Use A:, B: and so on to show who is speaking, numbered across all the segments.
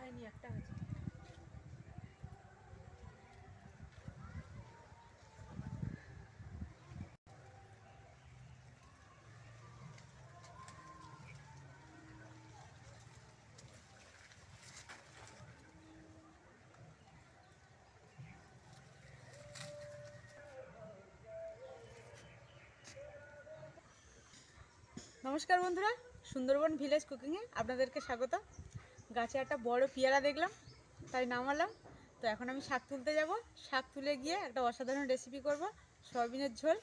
A: হয়নি, একটা আছে। নমস্কার বন্ধুরা, সুন্দরবন ভিলেজ কুকিংয়ে আপনাদেরকে স্বাগত। গাছে একটা বড় পেয়ারা দেখলাম, তাই নামালাম। তো এখন আমি শাক তুলতে যাব। শাক তুলে গিয়ে একটা অসাধারণ রেসিপি করব, সয়াবিনের ঝোল।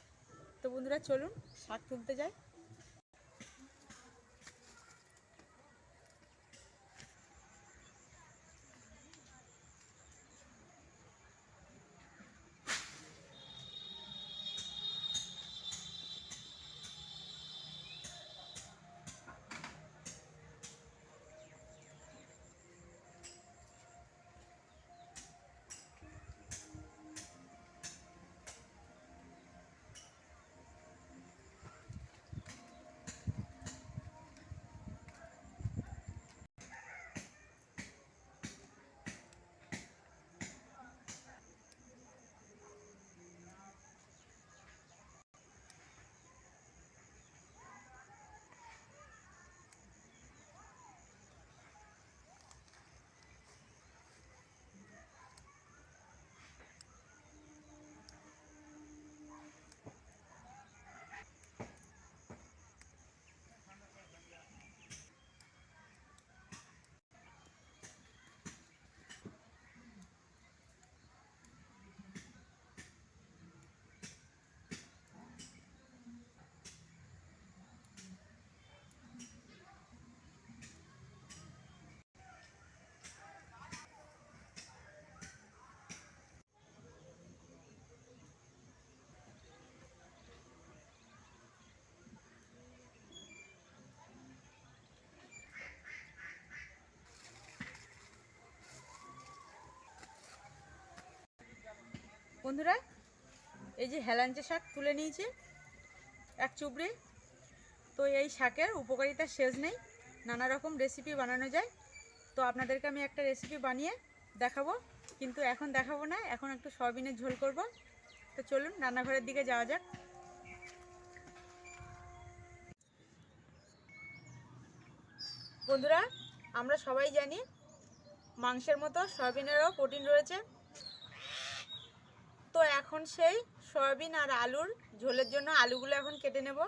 A: তো বন্ধুরা চলুন শাক তুলতে যাই। বন্ধুরা, এই যে হেলাঞ্চা শাক তুলে নিয়েছি এক চুবড়ি। তো এই শাকের উপকারিতা শেষ নেই, নানা রকম রেসিপি বানানো যায়। তো আপনাদেরকে আমি একটা রেসিপি বানিয়ে দেখাবো, কিন্তু এখন দেখাবো না, এখন একটু সয়াবিনের ঝোল করব। তো চলুন রান্নাঘরের দিকে যাওয়া যাক। বন্ধুরা, আমরা সবাই জানি মাংসের মতো সয়াবিনেরও প্রোটিন রয়েছে। তো এখন সেই সয়াবিন আর আলুর ঝোলের জন্য আলুগুলো এখন কেটে নেব।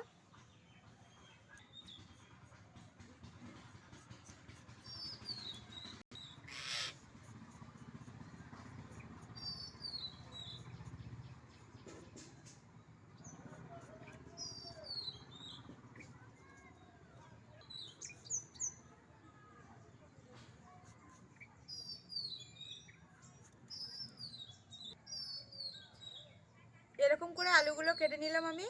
A: এরকম করে আলুগুলো কেটে নিলাম আমি।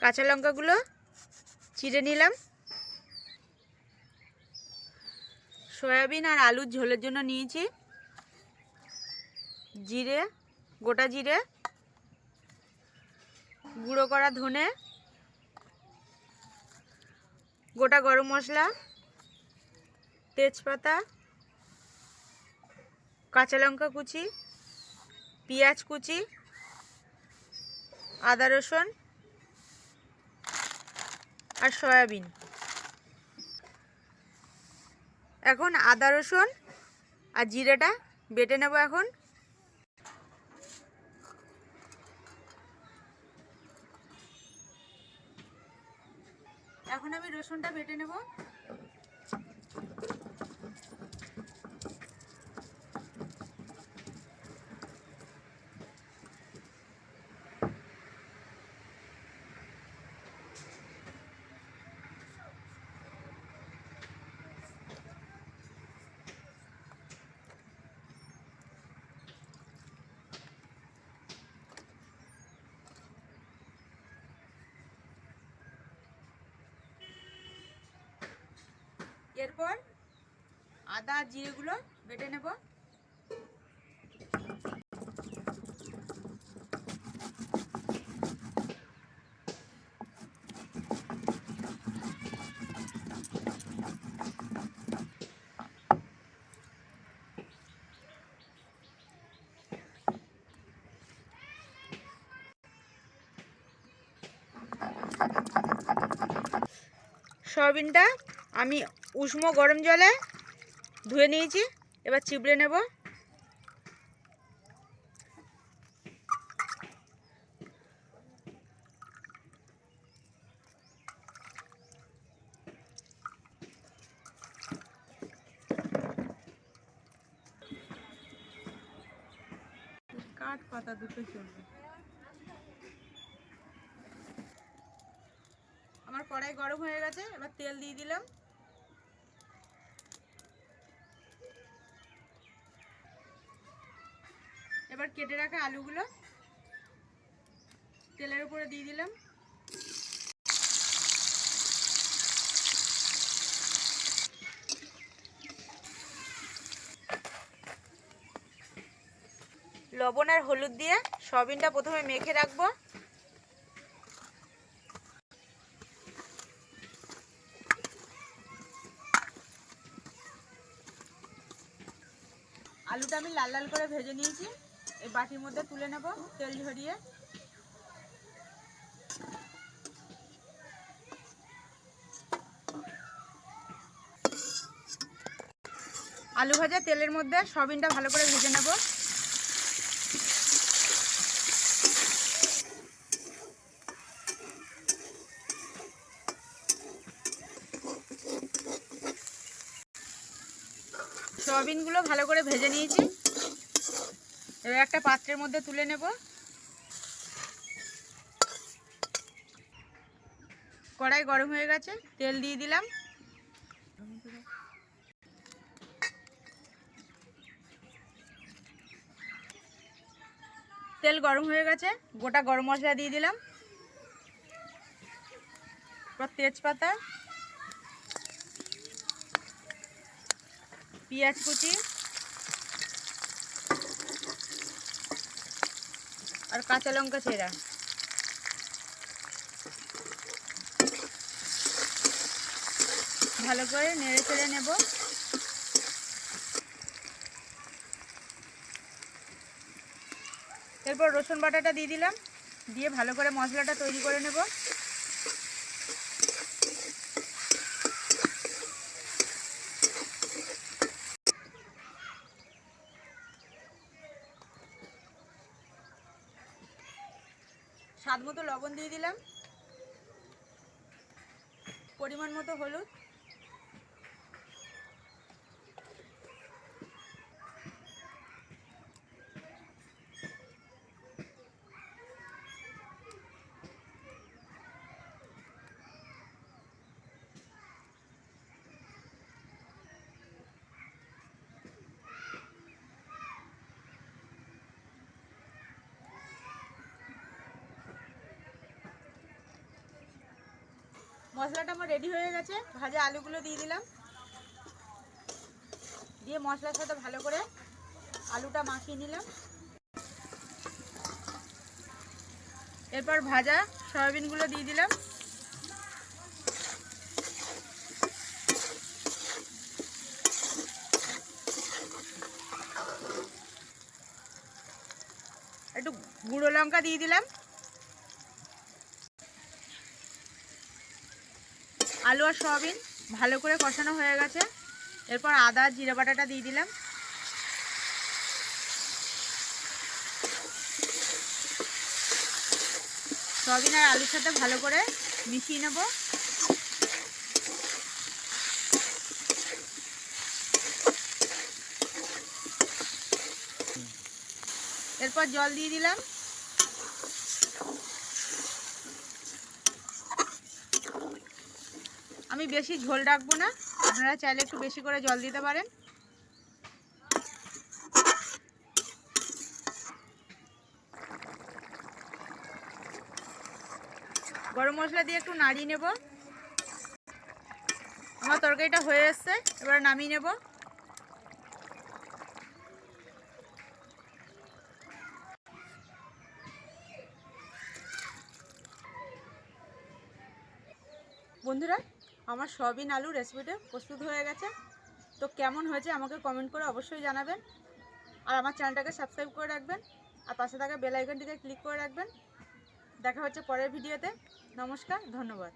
A: কাঁচা লঙ্কাগুলো চিড়ে নিলাম। সয়াবিন আর আলুর ঝোলের জন্য নিয়েছি জিরে, গোটা জিরে, গুঁড়ো করা ধনে, গোটা গরম মশলা, তেজপাতা, কাঁচা লঙ্কা কুচি, পেঁয়াজ কুচি, আদা রসুন আর সয়াবিন। এখন আদা রসুন আর জিরেটা বেটে নেব। এখন আমি রসুনটা বেটে নেব। এরপর আদা জিরেগুলো বেটে নেব। সয়াবিনটা আমি উষ্ণ গরম জলে ধুয়ে নিয়েছি, এবার চিবড়ে নেব। কাঠ পাতা দুটো চলবে। আমার কড়াই গরম হয়ে গেছে, এবার তেল দিয়ে দিলাম। এবার কেটে রাখা আলুগুলো তেলের উপরে দিয়ে দিলাম। লবণ আর হলুদ দিয়ে সয়াবিনটা প্রথমে মেখে রাখবো। আলুটা আমি লাল লাল করে ভেজে নিয়েছি, এই বাটির মধ্যে তুলে নেব তেল ঝরিয়ে। আলু ভাজা তেলের মধ্যে সয়াবিনটা ভালো করে ভেজে নেব। সয়াবিনগুলো ভালো করে ভেজে নিয়েছি, এবার একটা পাত্রের মধ্যে তুলে নেব। কড়াই গরম হয়ে গেছে, তেল দিয়ে দিলাম। তেল গরম হয়ে গেছে, গোটা গরম মশলা দিয়ে দিলাম, তেজপাতা, পেঁয়াজ কুচি আর কাঁচা লঙ্কা চেরা। ভালো করে নেড়ে চেড়ে নেব। এরপর রসুন বাটাটা দিয়ে দিলাম, দিয়ে ভালো করে মশলাটা তৈরি করে নেব। স্বাদ মতো লবণ দিয়ে দিলাম, পরিমাণ মতো হলুদ, মশলাটা আমার রেডি হয়ে গেছে। ভাজা আলুগুলো দিয়ে দিলাম, দিয়ে মশলার সাথে ভালো করে আলুটা মাখিয়ে নিলাম। এরপর ভাজা সয়াবিনগুলো দিয়ে দিলাম। একটু গুঁড়ো লঙ্কা দিয়ে দিলাম। আলু আর সয়াবিন ভালো করে কষানো হয়ে গেছে, এরপর আদা জিরে বাটাটা দিয়ে দিলাম। সয়াবিন আর আলুর সাথে ভালো করে মিশিয়ে নেব। এরপর জল দিয়ে দিলাম। আমি বেশি ঝোল রাখবো না, আপনারা চাইলে একটু বেশি করে জল দিতে পারেন। গরম মশলা দিয়ে একটু নাড়িয়ে নেব। আমার তরকারিটা হয়ে এসছে, এবার নামিয়ে নেব। বন্ধুরা, আমার সয়াবিন আলু রেসিপিটা প্রস্তুত হয়ে গেছে। তো কেমন হয়েছে আমাকে কমেন্ট করে অবশ্যই জানাবেন। আর আমার চ্যানেলটাকে সাবস্ক্রাইব করে রাখবেন, আর পাশে থাকা বেল আইকনটিকে ক্লিক করে রাখবেন। দেখা হচ্ছে পরের ভিডিওতে। নমস্কার, ধন্যবাদ।